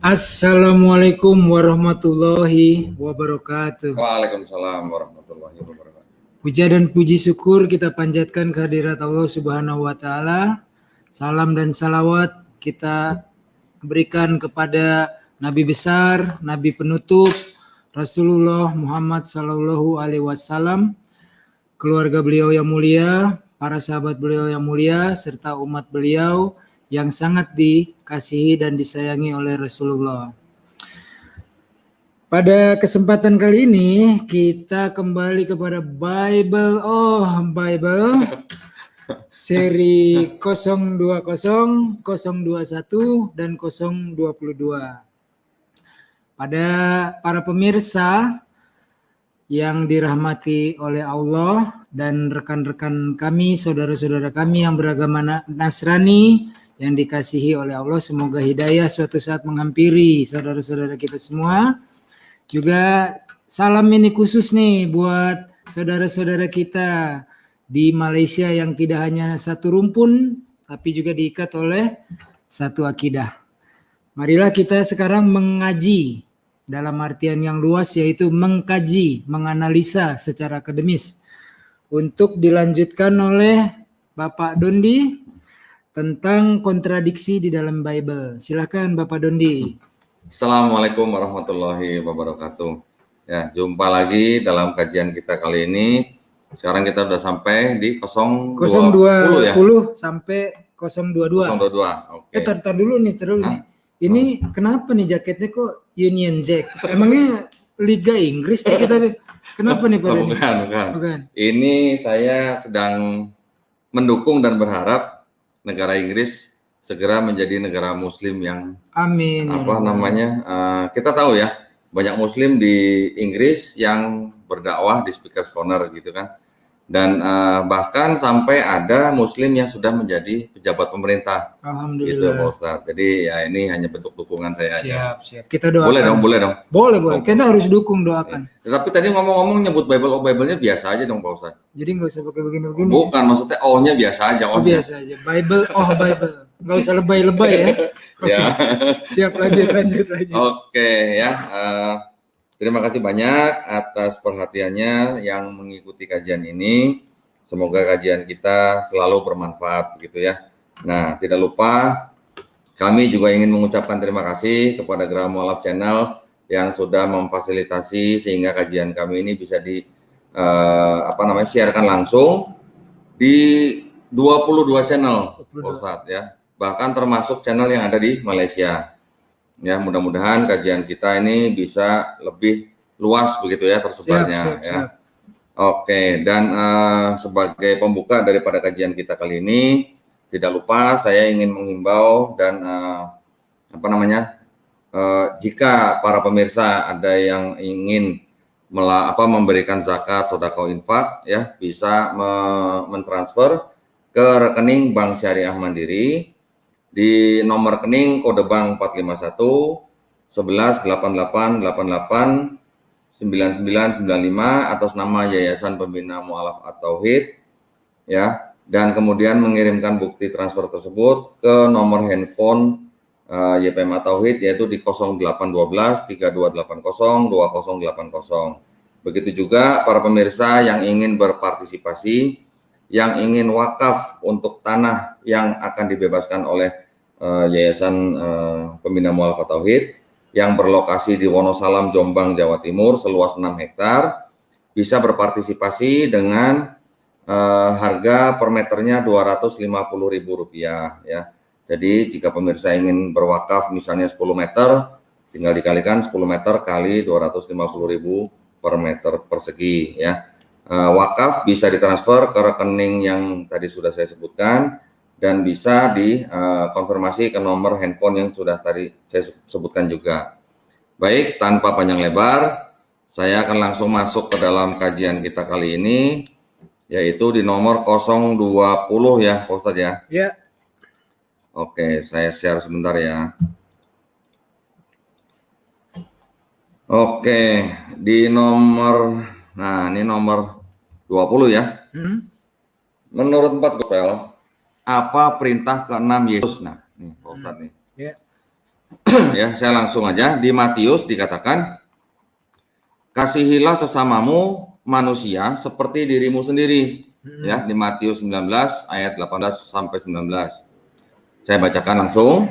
Assalamualaikum warahmatullahi wabarakatuh. Waalaikumsalam warahmatullahi wabarakatuh. Puja dan puji syukur kita panjatkan kehadirat Allah Subhanahu wa Ta'ala. Salam dan salawat kita berikan kepada Nabi besar, Nabi penutup, Rasulullah Muhammad Sallallahu Alaihi Wasallam, keluarga beliau yang mulia, para sahabat beliau yang mulia, serta umat beliau yang sangat dikasihi dan disayangi oleh Rasulullah. Pada kesempatan kali ini kita kembali kepada Bible seri 020, 021 dan 022. Pada para pemirsa yang dirahmati oleh Allah dan rekan-rekan kami, saudara-saudara kami yang beragama Nasrani yang dikasihi oleh Allah, semoga hidayah suatu saat menghampiri saudara-saudara kita semua. Juga salam ini khusus nih buat saudara-saudara kita di Malaysia yang tidak hanya satu rumpun tapi juga diikat oleh satu akidah. Marilah kita sekarang mengaji dalam artian yang luas, yaitu mengkaji, menganalisa secara akademis untuk dilanjutkan oleh Bapak Dondi tentang kontradiksi di dalam Bible. Silakan Bapak Dondi. Assalamualaikum warahmatullahi wabarakatuh. Ya, jumpa lagi dalam kajian kita kali ini. Sekarang kita sudah sampai di 020 ya. Sampai 022. 022. Oke. Tar dulu nih. Ini kenapa nih jaketnya kok Union Jack? Emangnya Liga Inggris nih kita? Kenapa nih Pak? Bukan. Ini saya sedang mendukung dan berharap negara Inggris segera menjadi negara Muslim yang amin. Kita tahu ya, banyak Muslim di Inggris yang berdakwah di Speaker's Corner gitu kan, dan bahkan sampai ada Muslim yang sudah menjadi pejabat pemerintah. Alhamdulillah. Gitu Pak Ustadz. Jadi ya ini hanya bentuk dukungan saya aja. Siap. Kita doakan. Boleh dong. Boleh. Kita harus dukung, doakan. Tapi tadi ngomong-ngomong nyebut Bible-nya biasa aja dong Pak Ustadz. Jadi nggak usah pakai begini-begini. Bukan, maksudnya O-nya biasa aja. Biasa aja. Bible. Nggak usah lebay-lebay ya. Okay. Ya. Siap, lanjut. Oke ya. Terima kasih banyak atas perhatiannya yang mengikuti kajian ini. Semoga kajian kita selalu bermanfaat begitu ya. Nah, tidak lupa kami juga ingin mengucapkan terima kasih kepada Geraha Mualaf Channel yang sudah memfasilitasi sehingga kajian kami ini bisa siarkan langsung di 22 channel, Ustadz ya. Bahkan termasuk channel yang ada di Malaysia. Ya, mudah-mudahan kajian kita ini bisa lebih luas begitu ya tersebarnya. Siap. Oke, dan sebagai pembuka daripada kajian kita kali ini, tidak lupa saya ingin menghimbau dan jika para pemirsa ada yang ingin memberikan zakat, sedekah, infak ya, bisa mentransfer ke rekening Bank Syariah Mandiri di nomor rekening kode bank 451 11 88 88 9995 atas nama Yayasan Pembina Mualaf At-Tauhid ya, dan kemudian mengirimkan bukti transfer tersebut ke nomor handphone YPM At-Tauhid yaitu di 0812 3280 2080. Begitu juga para pemirsa yang ingin berpartisipasi, yang ingin wakaf untuk tanah yang akan dibebaskan oleh Yayasan Pembina Mualaf At-Tauhid yang berlokasi di Wonosalam, Jombang, Jawa Timur seluas 6 hektar, bisa berpartisipasi dengan harga per meternya Rp250.000 ya. Jadi jika pemirsa ingin berwakaf misalnya 10 meter, tinggal dikalikan 10 meter kali 250.000 per meter persegi ya. Wakaf bisa ditransfer ke rekening yang tadi sudah saya sebutkan dan bisa dikonfirmasi ke nomor handphone yang sudah tadi saya sebutkan juga. Baik, tanpa panjang lebar, saya akan langsung masuk ke dalam kajian kita kali ini, yaitu di nomor 020 ya, Pak Ustadz ya. Ya. Oke, saya share sebentar ya. Oke, di nomor, ini nomor 20 ya. Menurut 4 Gospel, apa perintah ke-6 Yesus? Nah, nih Pak Ustadz nih. Yeah. Ya, saya langsung aja. Di Matius dikatakan, kasihilah sesamamu manusia seperti dirimu sendiri. Ya, di Matius 19 ayat 18 sampai 19. Saya bacakan langsung.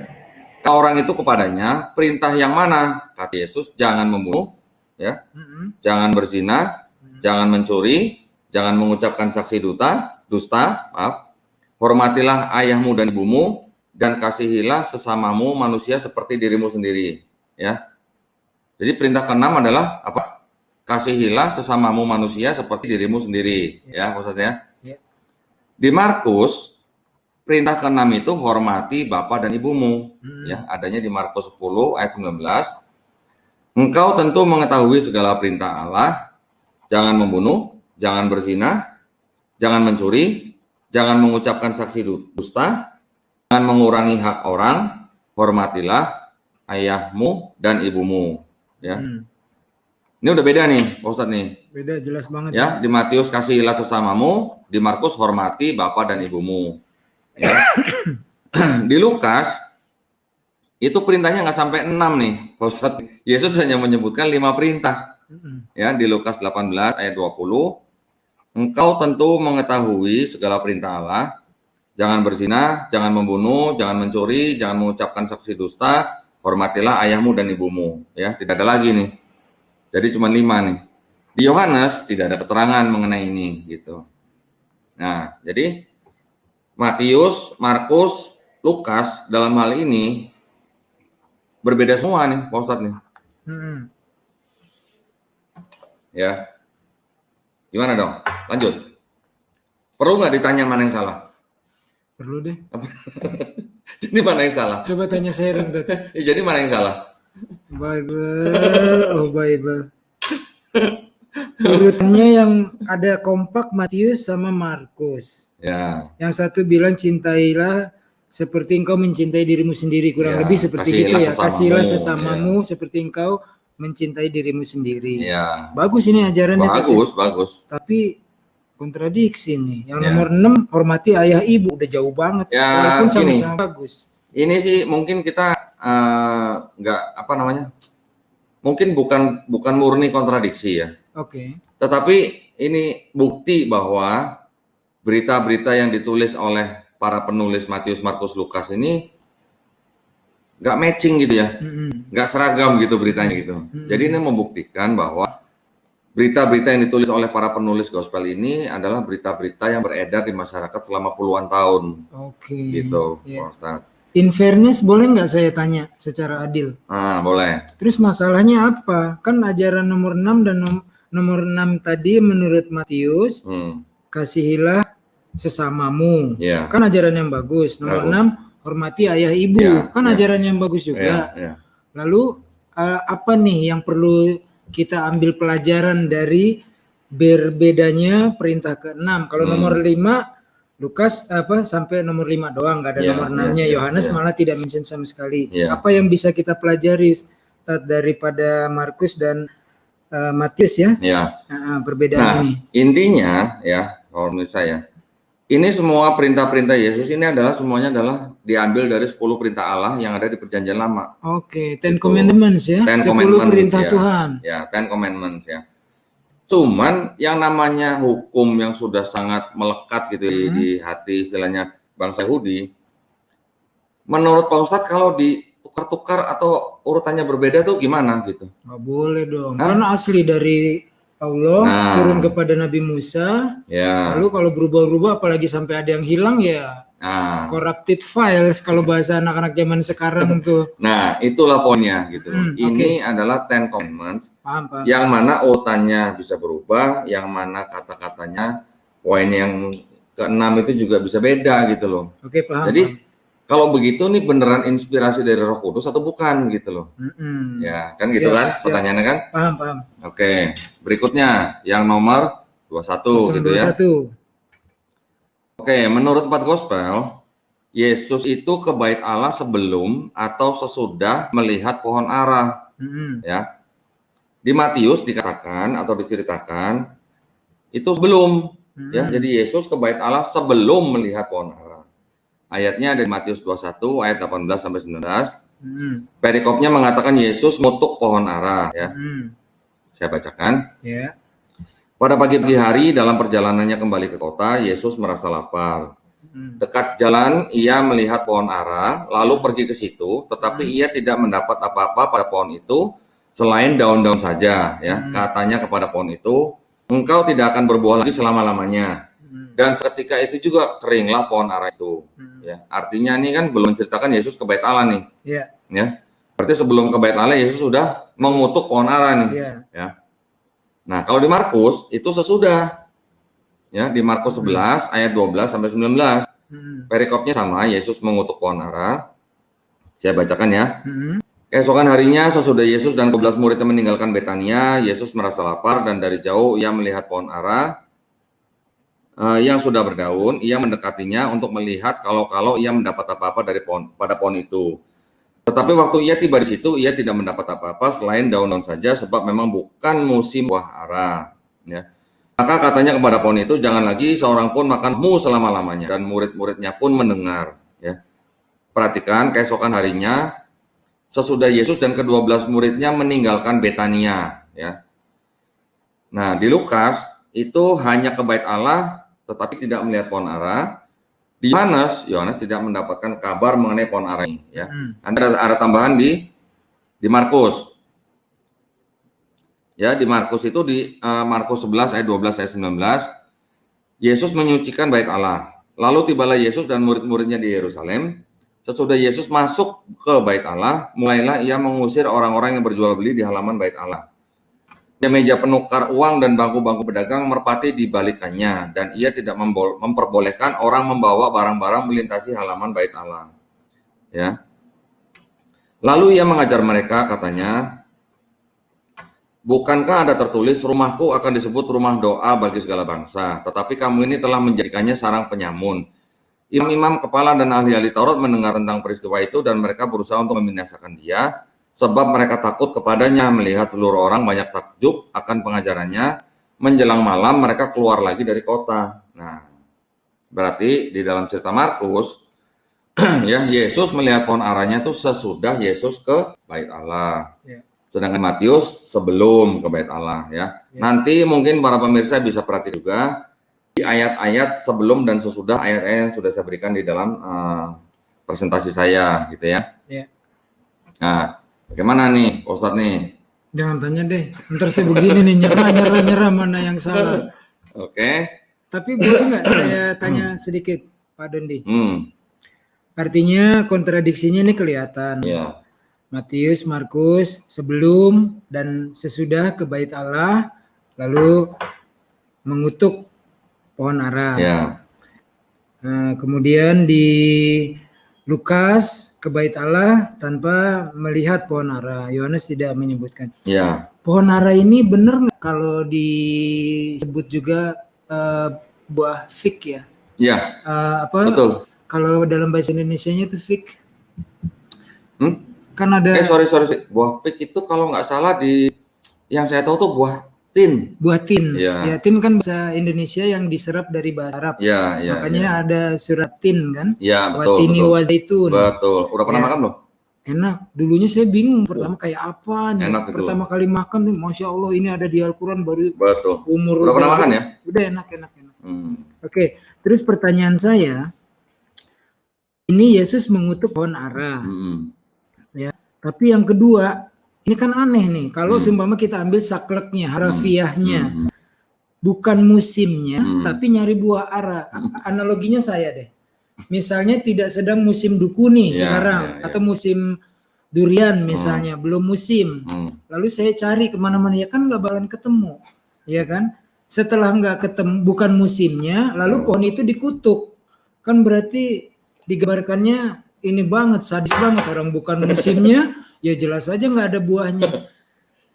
Orang itu kepadanya, perintah yang mana? Kata Yesus, jangan membunuh, ya, jangan berzina, jangan mencuri, jangan mengucapkan saksi dusta, hormatilah ayahmu dan ibumu, dan kasihilah sesamamu manusia seperti dirimu sendiri. Ya, jadi perintah ke-6 adalah apa? Kasihilah sesamamu manusia seperti dirimu sendiri. Ya, maksudnya. Di Markus perintah ke-6 itu hormati bapak dan ibumu. Ya, adanya di Markus 10 ayat 19. Engkau tentu mengetahui segala perintah Allah. Jangan membunuh, jangan berzina, jangan mencuri, jangan mengucapkan saksi dusta, jangan mengurangi hak orang, hormatilah ayahmu dan ibumu. Ya. Ini udah beda nih, Pak Ustadz nih. Beda jelas banget. Ya, di Matius kasihilah sesamamu, di Markus hormati bapak dan ibumu. Ya. Di Lukas itu perintahnya nggak sampai 6 nih, Pak Ustadz. Yesus hanya menyebutkan 5 perintah. Ya, di Lukas 18 ayat 20, engkau tentu mengetahui segala perintah Allah. Jangan berzina, jangan membunuh, jangan mencuri, jangan mengucapkan saksi dusta, hormatilah ayahmu dan ibumu. Ya, tidak ada lagi nih. Jadi cuma 5 nih. Di Yohanes tidak ada keterangan mengenai ini gitu. Nah, jadi Matius, Markus, Lukas dalam hal ini berbeda semua nih, Pak Ustadz nih. Ya, gimana dong? Lanjut. Perlu nggak ditanya mana yang salah? Perlu deh. Jadi mana yang salah? Coba tanya saya Rentet. Jadi mana yang salah? Bible, Bible. Urutannya yang ada kompak Matius sama Markus. Ya. Yang satu bilang cintailah seperti engkau mencintai dirimu sendiri, kurang lebih seperti gitu ya. Kasihilah sesamamu seperti engkau mencintai dirimu sendiri. Ya. Bagus ini ajarannya. Bagus. Tapi kontradiksi nih. Yang nomor 6 hormati ayah ibu, udah jauh banget. Ya, walaupun sama-sama bagus. Ini sih mungkin kita nggak mungkin bukan murni kontradiksi ya. Oke. Tetapi ini bukti bahwa berita-berita yang ditulis oleh para penulis Matius, Markus, Lukas ini nggak matching gitu ya, nggak seragam gitu beritanya gitu. Jadi ini membuktikan bahwa berita-berita yang ditulis oleh para penulis gospel ini adalah berita-berita yang beredar di masyarakat selama puluhan tahun. Oke. Gitu, Yeah. Ustaz. In fairness, boleh nggak saya tanya secara adil? Boleh. Terus masalahnya apa? Kan ajaran nomor 6 dan nomor 6 tadi menurut Matius, kasihilah sesamamu. Yeah. Kan ajaran yang bagus. Nomor 6, hormati ayah ibu. Kan ajaran yang bagus juga. Lalu apa nih yang perlu kita ambil pelajaran dari berbedanya perintah ke-6? Kalau nomor 5, Lukas sampai nomor 5 doang, nggak ada nomor 6-nya. Yohanes malah tidak mention sama sekali. Apa yang bisa kita pelajari daripada Markus dan Matius ya? Perbedaan ini. Intinya ya, kalau menurut saya, ini semua perintah-perintah Yesus ini semuanya adalah diambil dari 10 perintah Allah yang ada di Perjanjian Lama. Oke, 10 Commandments ya. 10 perintah Tuhan. Ya, 10 Commandments ya. Cuman yang namanya hukum yang sudah sangat melekat gitu di hati istilahnya bangsa Yahudi, menurut Pak Ustadz kalau ditukar-tukar atau urutannya berbeda tuh gimana gitu? Nggak boleh dong, karena asli dari Allah turun kepada Nabi Musa. Lalu kalau berubah-ubah apalagi sampai ada yang hilang ya corrupted files kalau bahasa anak-anak zaman sekarang tuh. Nah, itulah poinnya gitu. Ini adalah 10 Commandments yang mana urutannya bisa berubah, yang mana kata-katanya poin yang ke-6 itu juga bisa beda gitu loh. Oke, paham. Jadi kalau begitu nih beneran inspirasi dari Roh Kudus atau bukan gitu loh. Ya, kan gitu kan pertanyaannya kan? Paham. Oke, berikutnya yang nomor 21 gitu ya. Oke, menurut 4 gospel, Yesus itu ke bait Allah sebelum atau sesudah melihat pohon ara. Ya. Di Matius dikatakan atau diceritakan itu sebelum ya. Jadi Yesus ke bait Allah sebelum melihat pohon ara. Ayatnya ada di Matius 21 ayat 18 sampai 19. Perikopnya mengatakan Yesus mengutuk pohon ara, ya. Saya bacakan. Ya. Pada pagi hari dalam perjalanannya kembali ke kota, Yesus merasa lapar. Dekat jalan ia melihat pohon ara, lalu pergi ke situ, tetapi ia tidak mendapat apa-apa pada pohon itu selain daun-daun saja, ya. Katanya kepada pohon itu, engkau tidak akan berbuah lagi selama-lamanya. Dan seketika itu juga keringlah pohon ara itu. Ya, artinya ini kan belum menceritakan Yesus ke Bait Allah nih. Ya. Ya. Berarti sebelum ke Bait Allah Yesus sudah mengutuk pohon ara nih. Ya. Nah, kalau di Markus itu sesudah. Ya, di Markus 11 ayat 12 sampai 19. Perikopnya sama, Yesus mengutuk pohon ara. Saya bacakan ya. Keesokan harinya sesudah Yesus dan 12 muridnya meninggalkan Betania, Yesus merasa lapar dan dari jauh ia melihat pohon ara yang sudah berdaun. Ia mendekatinya untuk melihat kalau ia mendapat apa-apa dari pada pohon itu. Tetapi waktu ia tiba di situ, ia tidak mendapat apa-apa selain daun-daun saja, sebab memang bukan musim buah ara. Ya. Maka katanya kepada pohon itu, jangan lagi seorang pun makanmu selama-lamanya. Dan murid-muridnya pun mendengar. Ya. Perhatikan, keesokan harinya, sesudah Yesus dan ke-12 muridnya meninggalkan Betania. Ya. Nah, di Lukas, itu hanya ke Bait Allah, tetapi tidak melihat pohon ara. Di Yohanes tidak mendapatkan kabar mengenai pohon ara ini. Ya. Ada tambahan di Markus. Ya, di Markus itu di Markus 11 ayat 12 ayat 19, Yesus menyucikan Bait Allah. Lalu tibalah Yesus dan murid-muridnya di Yerusalem. Sesudah Yesus masuk ke Bait Allah, mulailah ia mengusir orang-orang yang berjual beli di halaman Bait Allah. Meja penukar uang dan bangku-bangku pedagang merpati dibalikannya, dan ia tidak memperbolehkan orang membawa barang-barang melintasi halaman Bait Allah. Ya. Lalu ia mengajar mereka, katanya, bukankah ada tertulis, rumahku akan disebut rumah doa bagi segala bangsa, tetapi kamu ini telah menjadikannya sarang penyamun. Imam-imam kepala dan ahli-ahli Taurat mendengar tentang peristiwa itu dan mereka berusaha untuk membinasakan dia, sebab mereka takut kepadanya. Melihat seluruh orang banyak takjub akan pengajarannya. Menjelang malam mereka keluar lagi dari kota. Nah, berarti di dalam cerita Markus, ya, Yesus melihat pohon aranya itu sesudah Yesus ke Bait Allah. Sedangkan Matius sebelum ke Bait Allah. Ya. Nanti mungkin para pemirsa bisa perhati juga di ayat-ayat sebelum dan sesudah ayat-ayat yang sudah saya berikan di dalam presentasi saya, gitu ya. Nah, bagaimana nih, Ustadz nih? Jangan tanya deh, ntar saya begini nih, nyerah mana yang salah. Oke. Tapi boleh nggak saya tanya sedikit, Pak Dondi? Artinya kontradiksinya ini kelihatan. Yeah. Matius, Markus sebelum dan sesudah ke Bait Allah, lalu mengutuk pohon ara. Yeah. Kemudian di Lukas ke Bait Allah tanpa melihat pohon ara. Yohanes tidak menyebutkan. Ya. Pohon ara ini benar nggak kalau disebut juga buah fig ya? Iya. Betul. Kalau dalam bahasa Indonesianya itu fig. Kan ada. Sorry. Buah fig itu kalau nggak salah yang saya tahu tuh buah tin. Buah tin. Ya. Ya, tin kan bahasa Indonesia yang diserap dari bahasa Arab. Ya. Makanya ada surat tin kan. Ya, betul. Watini wa zaitun. Betul. Udah pernah makan belum? Enak. Dulunya saya bingung pertama kayak apa nih. Enak pertama kali makan tuh, Masya Allah ini ada di Al-Quran baru. Betul. Umur. Udah pernah makan ya? Udah enak. Oke. Terus pertanyaan saya, ini Yesus mengutuk pohon ara. Ya. Tapi yang kedua, ini kan aneh nih, kalau seumpama kita ambil sakleknya, harafiahnya, bukan musimnya, tapi nyari buah ara. Analoginya saya deh, misalnya tidak sedang musim duku nih sekarang, atau musim durian misalnya, belum musim, lalu saya cari kemana-mana, ya kan nggak bakalan ketemu, ya kan? Setelah nggak ketemu, bukan musimnya, lalu pohon itu dikutuk, kan berarti digambarkannya ini banget, sadis banget, orang bukan musimnya, ya jelas aja nggak ada buahnya.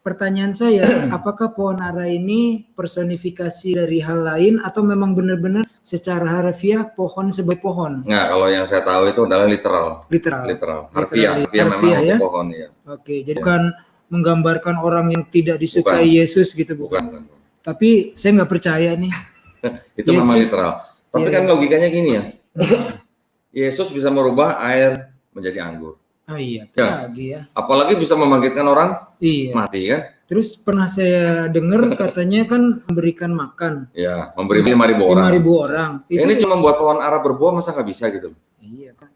Pertanyaan saya, apakah pohon ara ini personifikasi dari hal lain atau memang benar-benar secara harfiah pohon sebagai pohon? Nggak, kalau yang saya tahu itu adalah literal. Harfiah memang ya? Pohon ya. Oke, jadi bukan menggambarkan orang yang tidak disukai Yesus gitu, bukan. Tapi saya nggak percaya nih. Itu Yesus, memang literal. Tapi kan logikanya gini ya. Yesus bisa merubah air menjadi anggur. Oh iya, Ya. lagi ya. Apalagi bisa membangkitkan orang Iya. mati kan? Terus pernah saya dengar katanya kan memberikan makan Ya, memberi 5.000 orang. 5.000 orang. Itu Ini cuma membuat pohon ara berbuah, masa nggak bisa gitu? iya kan.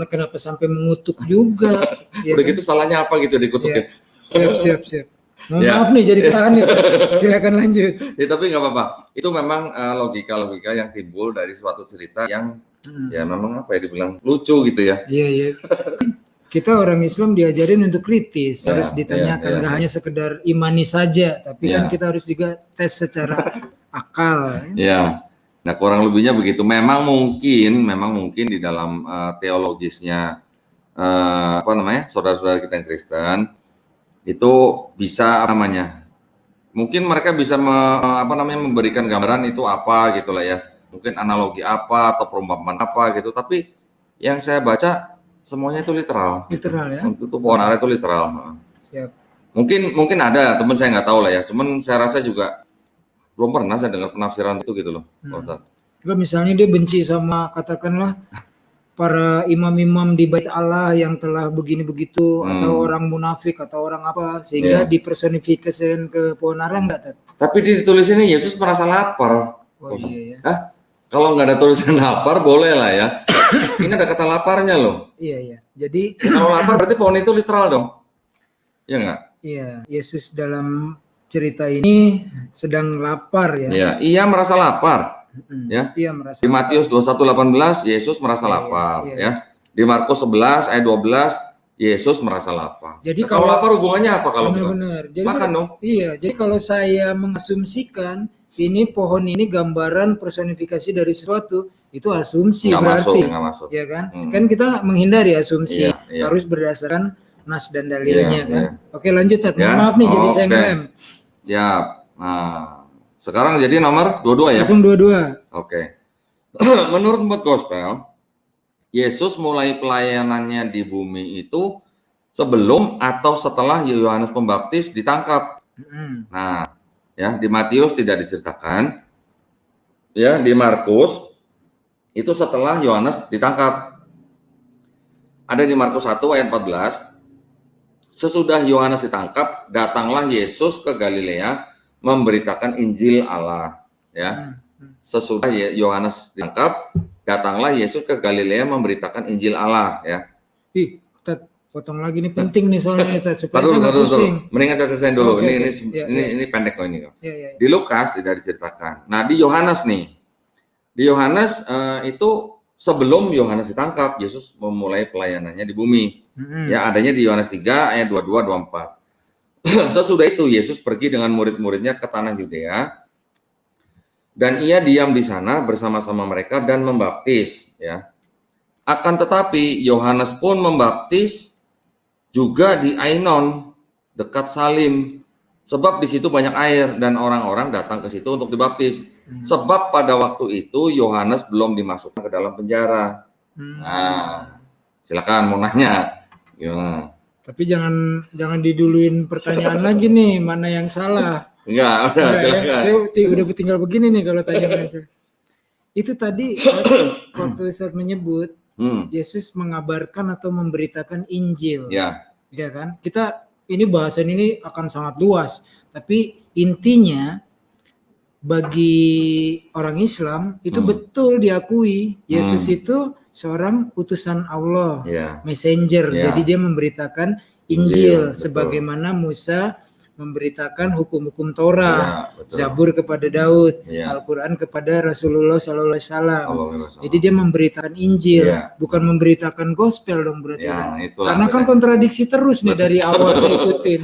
Kenapa sampai mengutuk juga? Ya Udah kan? gitu salahnya apa gitu dikutukin? Siap. Mohon Ya. maaf nih jadi ketahan nih, Pak. Silakan lanjut. Ya, tapi nggak apa-apa. Itu memang logika-logika yang timbul dari suatu cerita yang ya memang apa ya dibilang lucu gitu ya. Iya. Kita orang Islam diajarin untuk kritis, Ya, harus ditanyakan, ya. nggak hanya sekedar imani saja, tapi Ya. kan kita harus juga tes secara akal. Ya. Nah, kurang lebihnya begitu. Memang mungkin di dalam teologisnya apa namanya? Saudara-saudara kita yang Kristen itu bisa apa namanya? Mungkin mereka bisa memberikan gambaran itu apa gitu lah ya. Mungkin analogi apa atau perumpamaan apa gitu, tapi yang saya baca semuanya itu literal. Literal ya. Untuk itu pohon ara itu literal. Siap. Mungkin ada teman saya nggak tahu lah ya. Cuman saya rasa juga belum pernah saya dengar penafsiran itu gitu loh, Pak Ustadz. Juga misalnya dia benci sama katakanlah para imam-imam di bait Allah yang telah begini begitu atau orang munafik atau orang apa sehingga dipersonifikasikan ke pohon ara enggak, Tat? Tapi ditulis ini Yesus merasa lapar. Oh iya ya. Hah? Kalau nggak ada tulisan lapar boleh lah ya. Ini ada kata laparnya loh. Iya. Jadi Kalau lapar berarti pohon itu literal dong. Iya nggak? iya, Yesus dalam cerita ini sedang lapar ya. Iya, ia merasa lapar. Ya. Iya merasa. Di Matius 21:18 Yesus merasa lapar iya. ya. Di Markus 11 ayat 12 Yesus merasa lapar. Jadi Nah, kalau lapar hubungannya apa kalau bukan? benar-benar. Jadi Makan dong. Iya, jadi kalau saya mengasumsikan ini pohon ini gambaran personifikasi dari sesuatu, itu asumsi berarti. Nggak masuk. Ya kan? Kan kita menghindari asumsi, Iya. harus berdasarkan nas dan dalilnya Iya, kan. iya. Oke, lanjut Tat. Ya, Maaf nih jadi saya oke. ngerem. Siap. Nah, sekarang jadi nomor 22 ya. 022. Oke. Menurut Mbak Gospel, Yesus mulai pelayanannya di bumi itu sebelum atau setelah Yohanes Pembaptis ditangkap. Nah, ya di Matius tidak diceritakan. Ya, di Markus itu setelah Yohanes ditangkap. Ada di Markus 1 ayat 14. Sesudah Yohanes ditangkap, datanglah Yesus ke Galilea memberitakan Injil Allah, ya. Sesudah Yohanes ditangkap, datanglah Yesus ke Galilea memberitakan Injil Allah, ya. Ih, Tat, potong lagi nih penting nih soalnya Tat, supaya Taruh, saya nggak pusing. Mendingan saya selesaiin dulu. Oke, Ini oke. Ya. ini pendek kok ini. Iya. Di Lukas tidak diceritakan. Nah, di Yohanes nih. Di Yohanes itu sebelum Yohanes ditangkap, Yesus memulai pelayanannya di bumi. Ya, adanya di Yohanes 3 ayat 22-24. Sesudah itu Yesus pergi dengan murid-muridnya ke tanah Yudea dan ia diam di sana bersama-sama mereka dan membaptis, ya. Akan tetapi Yohanes pun membaptis juga di Ainon dekat Salim, sebab di situ banyak air dan orang-orang datang ke situ untuk dibaptis. Sebab pada waktu itu Yohanes belum dimasukkan ke dalam penjara. Nah, silakan mau nanya. Gimana? Tapi jangan diduluin pertanyaan lagi nih, mana yang salah. Enggak, udah silakan. Saya udah tinggal begini nih kalau tanya saya. Itu tadi waktu Ustaz menyebut Yesus mengabarkan atau memberitakan Injil. Ya. Ya kan? Ini bahasan ini akan sangat luas, tapi intinya bagi orang Islam itu betul diakui Yesus itu seorang utusan Allah, messenger. Jadi dia memberitakan Injil sebagaimana Musa memberitakan hukum-hukum Torah, Zabur kepada Daud, Al-Quran kepada Rasulullah SAW. Jadi dia memberitakan Injil, bukan memberitakan gospel dong berarti. Karena kan kontradiksi terus nih dari awal saya ikutin.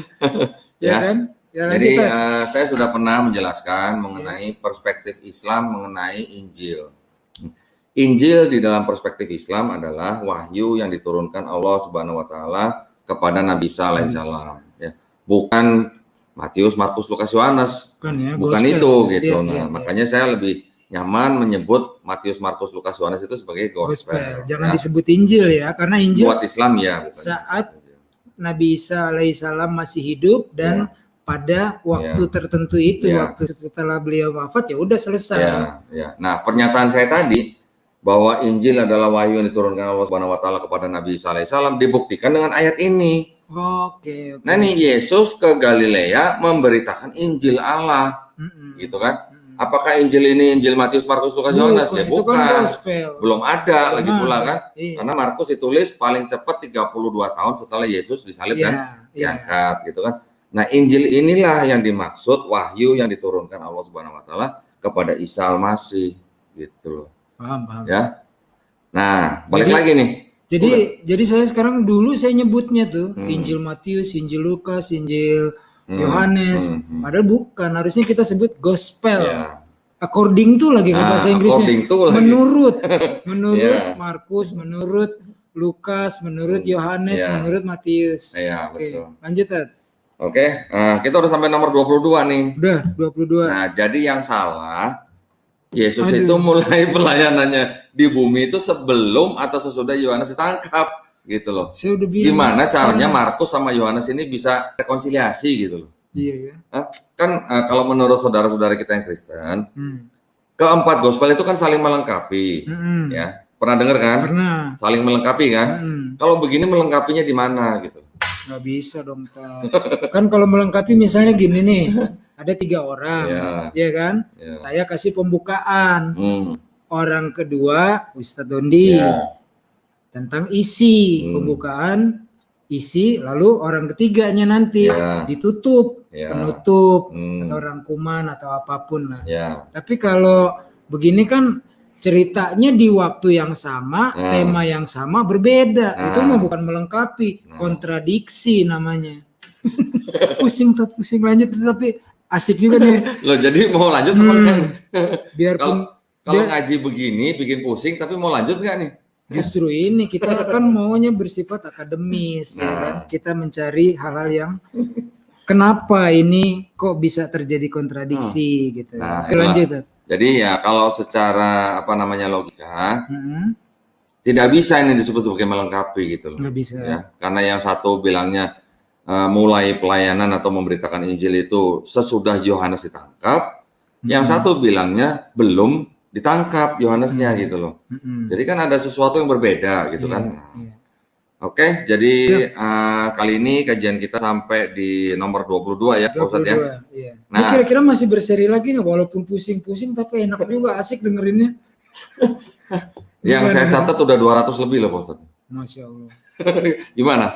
Ya kan? Ya, jadi saya sudah pernah menjelaskan mengenai perspektif Islam mengenai Injil. Injil di dalam perspektif Islam adalah wahyu yang diturunkan Allah Subhanahu wa taala kepada Nabi Isa alaihissalam, ya. Bukan Matius, Markus, Lukas, Yohanes. Bukan itu gitu. Makanya saya lebih nyaman menyebut Matius, Markus, Lukas, Yohanes itu sebagai gospel. Jangan disebut Injil ya, karena Injil buat Islam ya. Saat Nabi Isa alaihissalam masih hidup dan pada waktu tertentu itu, waktu setelah beliau wafat ya udah selesai. Nah, pernyataan saya tadi bahwa Injil adalah wahyu yang diturunkan Allah Subhanahu wa taala kepada Nabi Isa alaihissalam dibuktikan dengan ayat ini. Oke. Nah, nih Yesus ke Galilea memberitakan Injil Allah, gitu kan? Apakah Injil ini Injil Matius, Markus, Lukas, Yohanes? Ya Itu kan bukan. gospel. Belum ada lagi pula kan? Iya. Karena Markus ditulis paling cepat 32 tahun setelah Yesus disalib dan diangkat, gitu kan? Nah, Injil inilah yang dimaksud wahyu yang diturunkan Allah Subhanahu wa taala kepada Isa Al-Masih, gitu. Paham. Ya. Nah, balik lagi nih. Jadi saya sekarang dulu saya nyebutnya tuh Injil Matius, Injil Lukas, Injil Yohanes. Padahal bukan, harusnya kita sebut gospel. Ya. According to lagi kalau bahasa Inggrisnya. Menurut Markus, menurut Lukas, menurut Yohanes, menurut Matius. Iya, Oke, betul. lanjut Ed. Oke, kita udah sampai nomor 22 nih. Udah 22. Nah, jadi yang salah Yesus itu mulai pelayanannya di bumi itu sebelum atau sesudah Yohanes ditangkap, gitu loh. Saya udah bilang. Gimana caranya Markus sama Yohanes ini bisa rekonsiliasi, gitu loh. Iya ya. Kan kalau menurut saudara-saudara kita yang Kristen, keempat gospel itu kan saling melengkapi, ya. Pernah dengar kan? Pernah. Saling melengkapi kan? Kalau begini melengkapinya di mana, gitu? Nggak bisa dong, Pak. Kan kalau melengkapi misalnya gini nih, ada 3 orang, ya kan? Ya. Saya kasih pembukaan. Orang kedua, Ustadz Dondi, tentang isi pembukaan, isi, lalu orang ketiganya nanti ditutup, penutup, atau rangkuman atau apapun lah. Tapi kalau begini kan ceritanya di waktu yang sama, tema yang sama, berbeda. Itu mah bukan melengkapi, kontradiksi namanya. pusing lanjut, tapi asik juga nih. Loh, jadi mau lanjut apa enggak? Biarpun kalau ngaji begini bikin pusing, tapi mau lanjut nggak nih? Justru ini kita kan maunya bersifat akademis, ya kan? Kita mencari hal-hal yang kenapa ini kok bisa terjadi kontradiksi gitu. Oke, lanjut. Jadi ya kalau secara logika tidak bisa ini disebut sebagai melengkapi gitu loh. Nggak bisa. Ya, karena yang satu bilangnya mulai pelayanan atau memberitakan Injil itu sesudah Yohanes ditangkap, yang satu bilangnya belum ditangkap Yohanesnya gitu loh. Jadi kan ada sesuatu yang berbeda gitu kan. Oke, jadi kali ini kajian kita sampai di nomor 22 ya, Pak Ustadz ya. Iya. Nah, ini kira-kira masih berseri lagi nih, walaupun pusing-pusing tapi enak juga, asik dengerinnya. Yang saya catat udah 200 lebih loh, Pak Ustadz. Masya Allah. Gimana?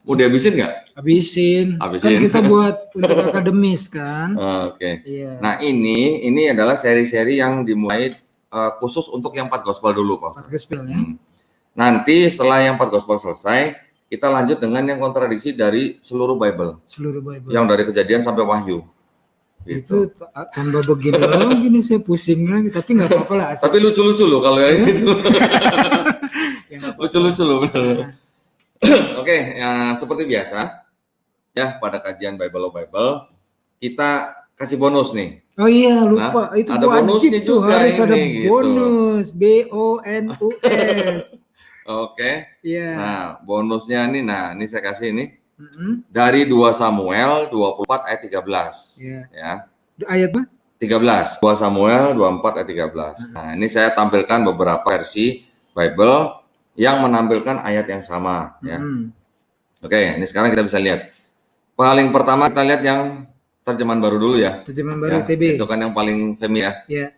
Mau dihabisin nggak? Habisin. Kan kita buat untuk akademis kan. Oke. Iya. Nah ini adalah seri-seri yang dimulai khusus untuk yang 4 gospel dulu, Pak. 4 gospel ya. Nanti setelah yang 4 gospel selesai, kita lanjut dengan yang kontradiksi dari seluruh Bible. Seluruh Bible. Yang dari Kejadian sampai Wahyu. Gitu. Itu tambah begini lagi nih, saya pusing lagi, tapi nggak apa-apa lah. Tapi lucu-lucu loh kalau yang gitu. Lucu-lucu loh benar. Oke, seperti biasa ya pada kajian Bible kita kasih bonus nih. Oh iya, lupa. Itu ada bonusnya juga, harus ada gitu. bonus, BONUS. Oke. Iya. Nah, bonusnya nih, ini saya kasih ini. Dari 2 Samuel 24 ayat 13. Iya. Ya. Ayat apa? 13. 2 Samuel 24 ayat 13. Nah, ini saya tampilkan beberapa versi Bible yang menampilkan ayat yang sama ya. Oke, ini sekarang kita bisa lihat. Paling pertama kita lihat yang terjemahan baru dulu ya. Terjemahan baru ya, TB. Itu kan yang paling familiar. Ya.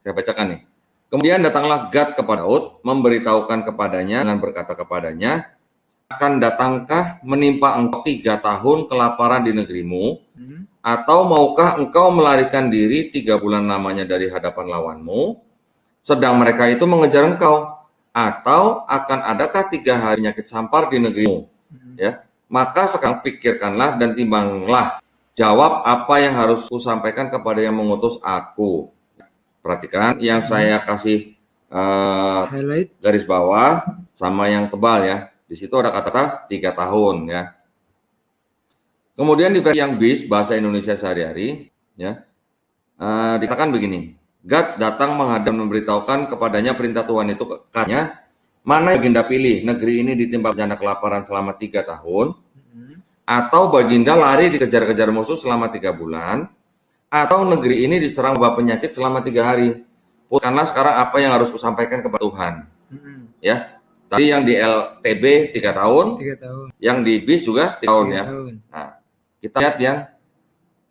Saya bacakan nih. Kemudian datanglah Gad kepada Daud, memberitahukan kepadanya dengan berkata kepadanya, akan datangkah menimpa engkau 3 tahun kelaparan di negerimu, atau maukah engkau melarikan diri 3 bulan lamanya dari hadapan lawanmu, sedang mereka itu mengejar engkau, atau akan adakah 3 hari penyakit sampar di negerimu, ya? Maka sekarang pikirkanlah dan timbanglah, jawab apa yang harus kusampaikan kepada yang mengutus aku. Perhatikan yang saya kasih highlight garis bawah sama yang tebal ya. Di situ ada kata-kata 3 tahun ya. Kemudian di versi yang BIS bahasa Indonesia sehari-hari ya, dikatakan begini. Gad datang menghadap memberitahukan kepadanya perintah Tuhan itu katanya, mana Baginda pilih, negeri ini ditimpa bencana kelaparan selama 3 tahun, atau Baginda lari dikejar-kejar musuh selama 3 bulan, atau negeri ini diserang wabah penyakit selama 3 hari. karena sekarang apa yang harus kusampaikan kepada Tuhan. Ya, tadi yang di LTB 3 tahun, 3 tahun. yang di BIS juga 3 tahun 3 ya. tahun. Nah, kita lihat yang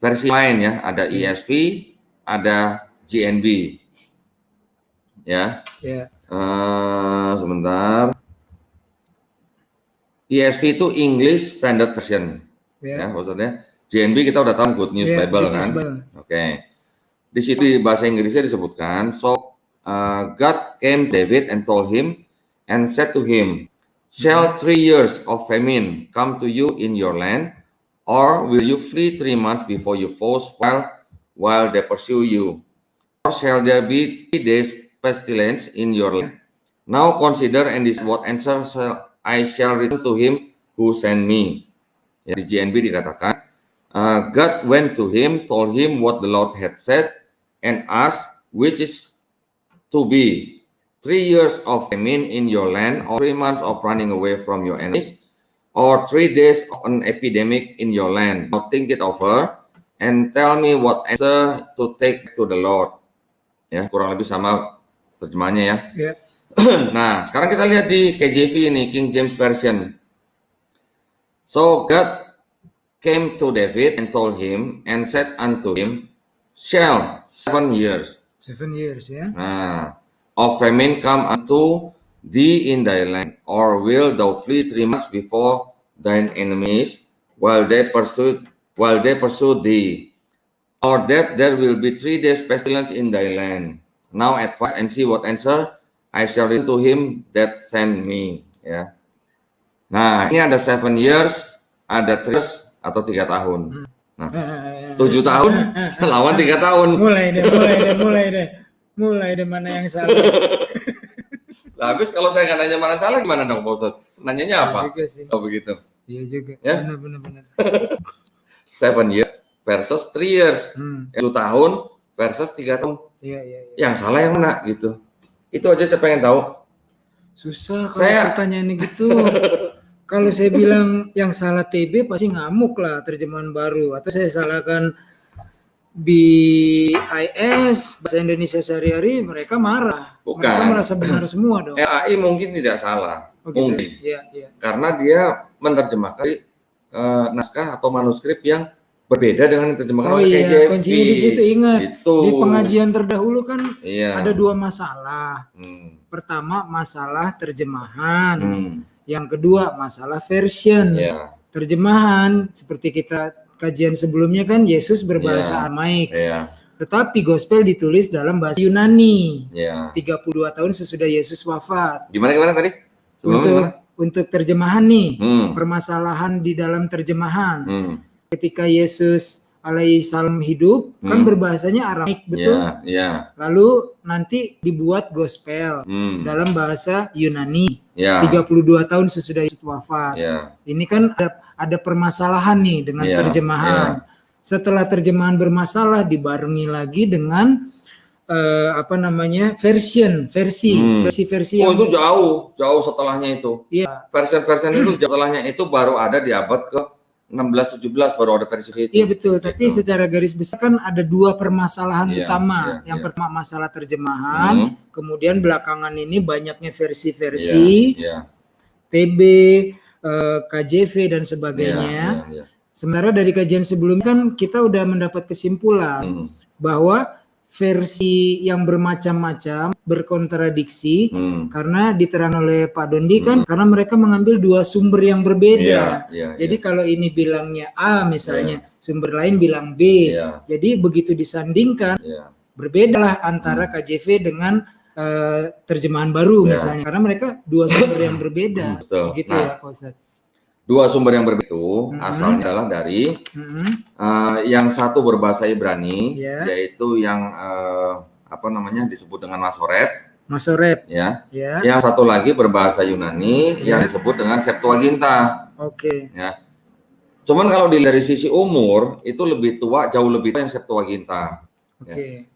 versi lain ya, ada ESV, ada GNB. Ya. Sebentar. ESV itu English Standard Version. Ya, maksudnya GNB kita udah tahu Good News Bible kan. Oke. Di situ di bahasa Inggrisnya disebutkan, so God came David and told him and said to him, shall 3 years of famine come to you in your land, or will you flee 3 months before you fall while they pursue you? Or shall there be 3 days pestilence in your land? Now consider and decide what answer I shall return to him who sent me. Ya, di GNB dikatakan, God went to him, told him what the Lord had said, and asked, which is to be 3 years of famine in your land, or 3 months of running away from your enemies, or 3 days of an epidemic in your land. Now think it over and tell me what answer to take to the Lord. Ya, kurang lebih sama terjemahannya ya. Nah, sekarang kita lihat di KJV ini, King James Version. So God came to David and told him and said unto him, shall 7 years. 7 years ya. Nah, of famine come unto thee in thy land, or will thou flee 3 months before thine enemies while they pursue thee, or that there will be 3 days pestilence in thy land. Now advise and see what answer I shall return to him that sent me. Ya. Nah, ini ada 7 years, ada 3 years atau 3 tahun. Nah, 7 tahun lawan 3 tahun. Mulai deh mana yang salah. Nah, habis kalau saya nggak nanya mana salah gimana dong Pak Ustadz? Nanyanya apa? Oh begitu. Iya juga. Ya? Benar. 7 years versus 3 years. 7 tahun versus 3 tahun. Iya. Yang salah yang mana gitu. Itu aja saya pengen tahu. Susah kalau pertanyaannya gitu. Kalau saya bilang yang salah TB pasti ngamuk lah terjemahan baru. Atau saya salahkan BIS, bahasa Indonesia sehari-hari, mereka marah. Bukan. Mereka merasa benar semua dong. AI mungkin tidak salah. Gitu. Mungkin. Iya. Karena dia menerjemahkan naskah atau manuskrip yang berbeda dengan yang diterjemahkan oleh KJV. Kuncinya di situ ingat. Itu. Di pengajian terdahulu kan ada 2 masalah. Pertama masalah terjemahan. Yang kedua masalah version. Terjemahan seperti kita kajian sebelumnya kan Yesus berbahasa Aramaik. Tetapi gospel ditulis dalam bahasa Yunani. 32 tahun sesudah Yesus wafat. Gimana tadi? Untuk terjemahan nih. Permasalahan di dalam terjemahan. Ketika Yesus alaihissalam hidup kan berbahasanya Aramaik, betul? Lalu nanti dibuat gospel dalam bahasa Yunani 32 tahun sesudah Yesus wafat. Ini kan ada permasalahan nih dengan terjemahan. Setelah terjemahan bermasalah dibarengi lagi dengan versi yang itu jauh setelahnya itu. Versi itu setelahnya itu baru ada di abad ke 16-17 baru ada versi itu. Iya betul, tapi secara garis besar kan ada 2 permasalahan utama. Yang pertama masalah terjemahan, kemudian belakangan ini banyaknya versi-versi, TB, KJV dan sebagainya. Sementara dari kajian sebelumnya kan kita udah mendapat kesimpulan bahwa versi yang bermacam-macam berkontradiksi karena diterang oleh Pak Dondi kan karena mereka mengambil 2 sumber yang berbeda. Jadi kalau ini bilangnya A misalnya, sumber lain bilang B. Jadi begitu disandingkan berbedalah antara KJV dengan terjemahan baru misalnya karena mereka 2 sumber yang berbeda. Begitu ya Pak Ustadz. 2 sumber yang berbeda itu asalnya adalah dari yang satu berbahasa Ibrani, yaitu yang disebut dengan Masoret, ya. Yang satu lagi berbahasa Yunani yang disebut dengan Septuaginta. Ya. Cuman kalau dilihat dari sisi umur itu lebih tua, jauh lebih tua yang Septuaginta.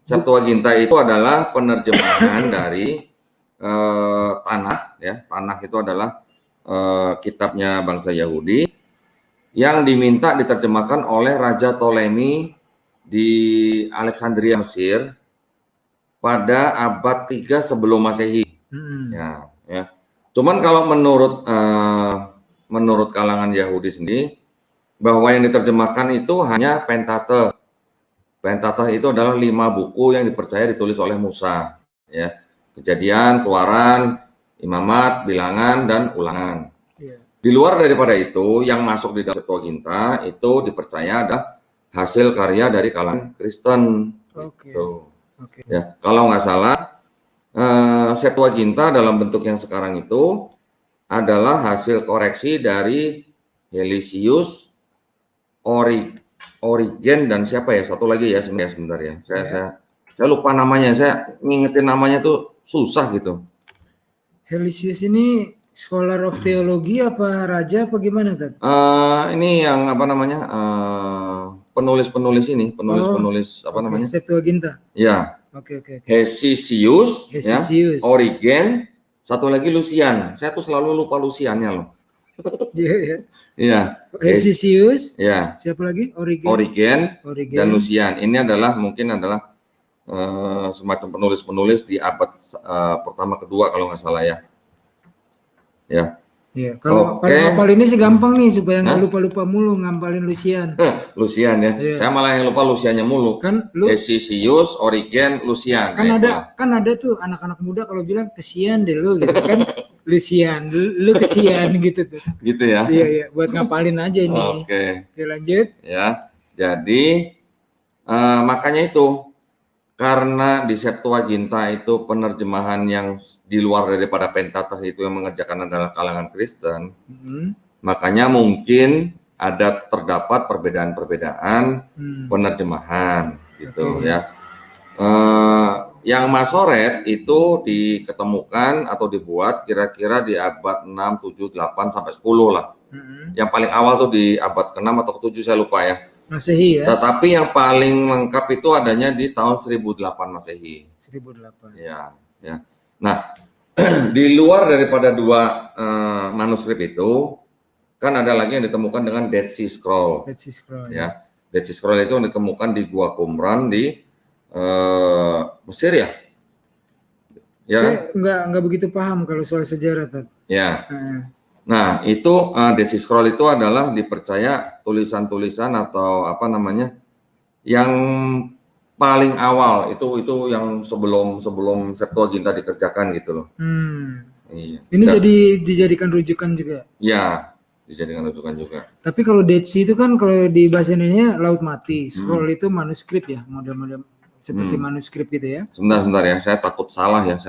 Septuaginta itu adalah penerjemahan dari Tanakh, ya. Tanakh itu adalah kitabnya bangsa Yahudi yang diminta diterjemahkan oleh Raja Ptolemy di Alexandria, Mesir pada abad 3 sebelum Masehi. Mm-mm. Ya. Cuman kalau menurut kalangan Yahudi sendiri, bahwa yang diterjemahkan itu hanya Pentateuch. Pentateuch itu adalah 5 buku yang dipercaya ditulis oleh Musa, ya. Kejadian, Keluaran, Imamat, Bilangan, dan Ulangan. Iya. Di luar daripada itu, yang masuk di dalam Septuaginta itu dipercaya ada hasil karya dari kalangan Kristen. Oke. Gitu. Oke. Ya, kalau nggak salah, Septuaginta dalam bentuk yang sekarang itu adalah hasil koreksi dari Helisius, Origen, dan siapa ya? Satu lagi ya, sebentar ya. Saya lupa namanya. Saya ngingetin namanya tuh susah gitu. Helisius ini scholar of theology apa raja apa gimana, Tad? Ini yang apa namanya? Penulis-penulis ini, penulis-penulis apa namanya? Septuaginta. Ya. Oke. Hesisius, ya, Origen, satu lagi Lucian. Saya tuh selalu lupa Luciannya loh. Iya. Iya. Hesisius. Ya. Siapa lagi? Origen dan Lucian. Ini mungkin adalah semacam penulis-penulis di abad pertama kedua kalau nggak salah ya. Ya. Iya, kalau ngapal ini sih gampang nih supaya nggak lupa-lupa mulu ngapalin Lucian. Lucian ya. Yeah. Saya malah yang lupa Luciannya mulu. Kan Hesisius, Origen, Lucian. Kan ada tuh anak-anak muda kalau bilang kesian deh lu gitu kan. Lucian, lu kesian gitu tuh. Gitu ya. Iya, buat ngapalin aja ini. Oke, lanjut. Ya. Jadi makanya itu, karena di Septuaginta itu penerjemahan yang di luar daripada Pentateuch itu yang mengerjakan adalah kalangan Kristen, makanya mungkin terdapat perbedaan-perbedaan penerjemahan gitu ya. Yang Masoret itu diketemukan atau dibuat kira-kira di abad 6, 7, 8 sampai 10 lah. Yang paling awal tuh di abad ke-6 atau ke-7 saya lupa ya. Masehi ya. Tetapi yang paling lengkap itu adanya di tahun 1008 Masehi. 1008. Ya. Nah, di luar daripada 2 manuskrip itu, kan ada lagi yang ditemukan dengan Dead Sea Scroll. Dead Sea Scroll. Ya. Dead Sea Scroll itu ditemukan di Gua Qumran di Mesir ya. Saya nggak begitu paham kalau soal sejarah, Tad. Ya. Nah, itu Dead Sea Scroll itu adalah dipercaya tulisan-tulisan atau apa namanya yang paling awal itu yang sebelum Septuaginta dikerjakan gitu loh. Iya. Ini jadi dijadikan rujukan juga. Ya, dijadikan rujukan juga. Tapi kalau Dead Sea itu kan kalau di bahasa Indonesia laut mati, scroll itu manuskrip ya, model-model seperti manuskrip gitu ya. Sebentar ya, saya takut salah ya,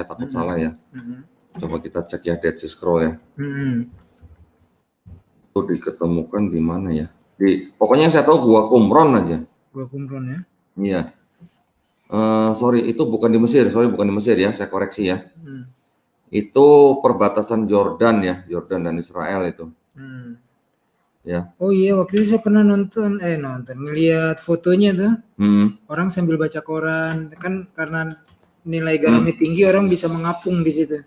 Coba kita cek ya Dead Sea Scroll ya. Itu diketemukan di mana ya? Pokoknya saya tahu Gua Qumran aja. Gua Qumran ya? Iya. Sorry, itu bukan di Mesir. Ya, saya koreksi ya. Itu perbatasan Jordan ya, Jordan dan Israel itu. Ya. Oh iya, waktu itu saya pernah ngeliat fotonya tuh. Orang sambil baca koran, kan karena nilai garamnya tinggi, orang bisa mengapung di situ.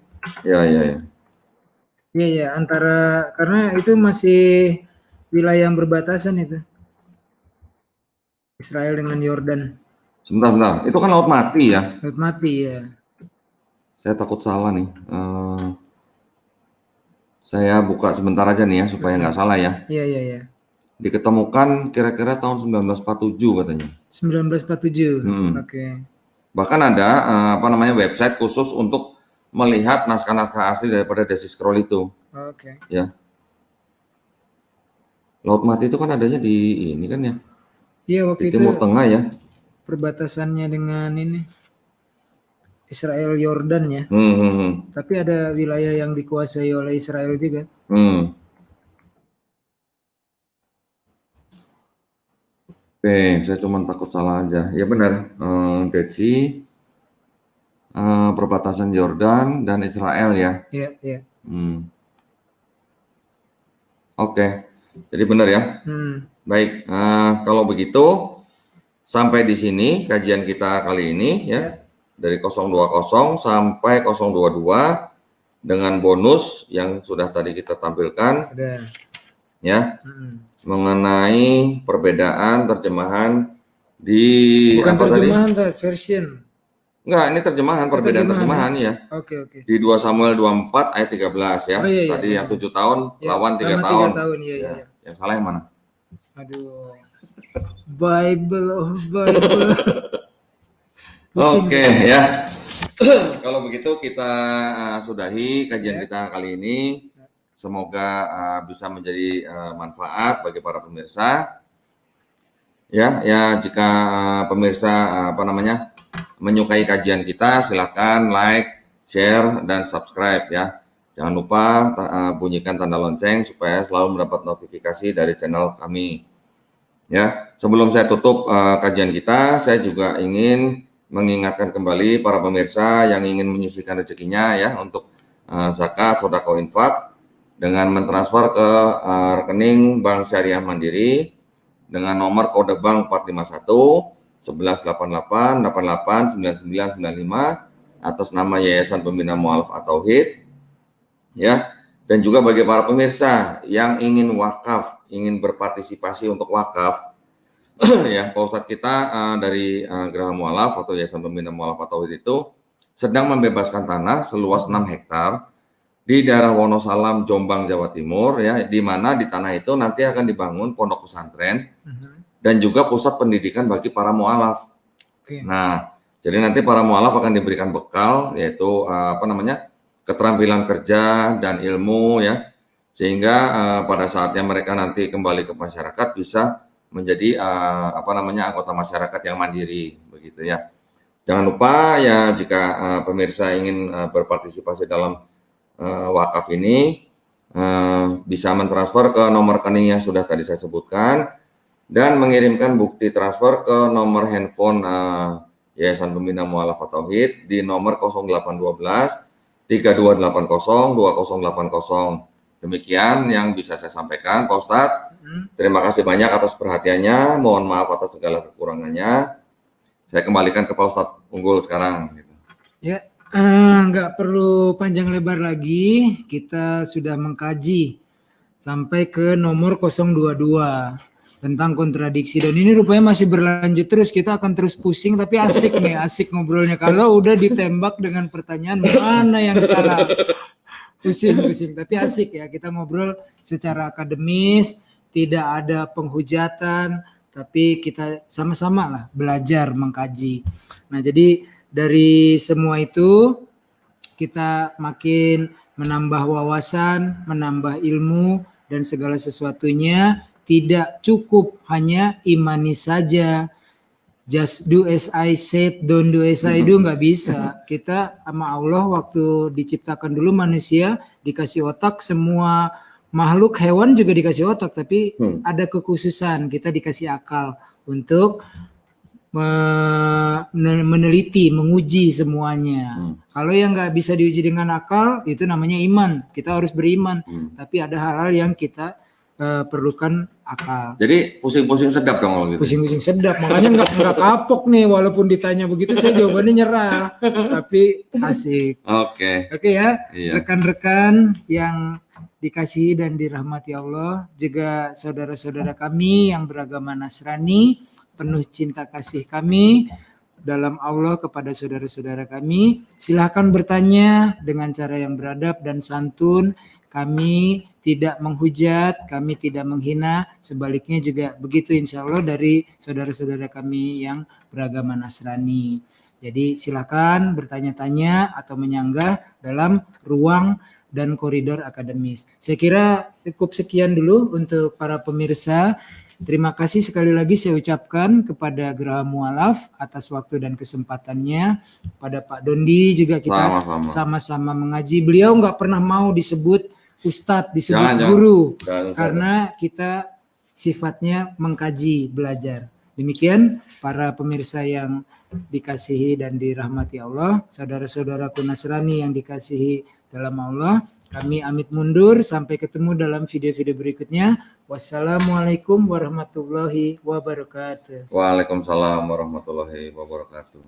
Iya. Iya, karena itu masih wilayah yang berbatasan itu. Israel dengan Yordan. Sebentar. Itu kan laut mati ya? Laut mati ya. Saya takut salah nih. Saya buka sebentar aja nih ya supaya nggak salah ya. Iya. Diketemukan kira-kira tahun 1947 katanya. 1947. Oke. Bahkan ada website khusus untuk melihat naskah-naskah asli daripada Dead Sea Scroll itu. Oke. Ya. Laut mati itu kan adanya di ini kan ya. Iya, waktu di Timur Tengah ya. Perbatasannya dengan ini Israel Yordan ya. Tapi ada wilayah yang dikuasai oleh Israel juga. Oke, saya cuma takut salah aja. Ya benar, Dead Sea, perbatasan Yordan dan Israel ya. Iya. Oke, jadi benar ya. Baik, kalau begitu sampai di sini kajian kita kali ini ya. Dari 020 sampai 022 dengan bonus yang sudah tadi kita tampilkan. Ya. Mengenai perbedaan terjemahan di bukan terjemahan tadi? Version. Enggak, ini terjemahan, perbedaan terjemahan ya. Oke. Di 2 Samuel 24 ayat 13 ya. Oh, iya, Tadi benar. yang 7 tahun Ya, lawan 3 sama tahun. 3 tahun, iya. Yang salah yang mana? Aduh. Bible. Oke ya. Kalau begitu kita sudahi kajian kita kali ini. Semoga bisa menjadi manfaat bagi para pemirsa. Ya, jika pemirsa menyukai kajian kita, silakan like, share, dan subscribe ya. Jangan lupa bunyikan tanda lonceng supaya selalu mendapat notifikasi dari channel kami. Ya, sebelum saya tutup kajian kita, saya juga ingin mengingatkan kembali para pemirsa yang ingin menyisihkan rezekinya ya untuk zakat, sedekah, infak dengan mentransfer ke rekening Bank Syariah Mandiri dengan nomor kode bank 451 1188 88 9995 atas nama Yayasan Pembina Mu'alaf at-Tauhid ya. Dan juga bagi para pemirsa yang ingin wakaf, ingin berpartisipasi untuk wakaf ya, Pak Ustadz kita dari Geraha Mu'alaf atau Yayasan Pembina Mu'alaf at-Tauhid itu sedang membebaskan tanah seluas 6 hektar di daerah Wonosalam, Jombang, Jawa Timur ya, di mana di tanah itu nanti akan dibangun pondok pesantren dan juga pusat pendidikan bagi para mualaf. Nah, jadi nanti para mualaf akan diberikan bekal yaitu keterampilan kerja dan ilmu ya, sehingga pada saatnya mereka nanti kembali ke masyarakat bisa menjadi anggota masyarakat yang mandiri begitu ya. Jangan lupa ya jika pemirsa ingin berpartisipasi dalam wakaf ini bisa mentransfer ke nomor rekening yang sudah tadi saya sebutkan dan mengirimkan bukti transfer ke nomor handphone Yayasan Pembina Mu'alaf at-Tauhid di nomor 0812 3280 2080. Demikian yang bisa saya sampaikan, Pak Ustadz. Terima kasih banyak atas perhatiannya. Mohon maaf atas segala kekurangannya. Saya kembalikan ke Pak Ustadz Unggul sekarang. Ya. Nggak perlu panjang lebar lagi, kita sudah mengkaji sampai ke nomor 022 tentang kontradiksi dan ini rupanya masih berlanjut terus, kita akan terus pusing tapi asik nih, asik ngobrolnya kalau udah ditembak dengan pertanyaan mana yang salah, pusing tapi asik ya, kita ngobrol secara akademis, tidak ada penghujatan tapi kita sama-sama lah belajar mengkaji. Nah jadi dari semua itu kita makin menambah wawasan, menambah ilmu dan segala sesuatunya tidak cukup hanya imani saja. Just do as I said, don't do as I do, nggak bisa. Kita sama Allah waktu diciptakan dulu manusia dikasih otak, semua makhluk hewan juga dikasih otak, tapi ada kekhususan kita dikasih akal untuk meneliti, menguji semuanya. Kalau yang nggak bisa diuji dengan akal, itu namanya iman. Kita harus beriman. Tapi ada hal-hal yang kita perlukan akal. Jadi pusing-pusing sedap dong kalau gitu. Pusing-pusing sedap. Makanya nggak kapok nih. Walaupun ditanya begitu, saya jawabannya nyerah. Tapi asik. Oke ya, iya. Rekan-rekan yang dikasihi dan dirahmati Allah, juga saudara-saudara kami yang beragama Nasrani, penuh cinta kasih kami dalam Allah kepada saudara-saudara kami. Silakan bertanya dengan cara yang beradab dan santun. Kami tidak menghujat, kami tidak menghina. Sebaliknya juga begitu insya Allah dari saudara-saudara kami yang beragama Nasrani. Jadi silakan bertanya-tanya atau menyanggah dalam ruang dan koridor akademis. Saya kira cukup sekian dulu untuk para pemirsa. Terima kasih sekali lagi saya ucapkan kepada Geraha Mu'alaf atas waktu dan kesempatannya. Pada Pak Dondi juga kita sama-sama mengaji. Beliau nggak pernah mau disebut ustadz, disebut guru. Karena kita sifatnya mengkaji, belajar. Demikian para pemirsa yang dikasihi dan dirahmati Allah. Saudara-saudaraku Nasrani yang dikasihi dalam Allah. Kami amit mundur, sampai ketemu dalam video-video berikutnya. Wassalamualaikum warahmatullahi wabarakatuh. Waalaikumsalam warahmatullahi wabarakatuh.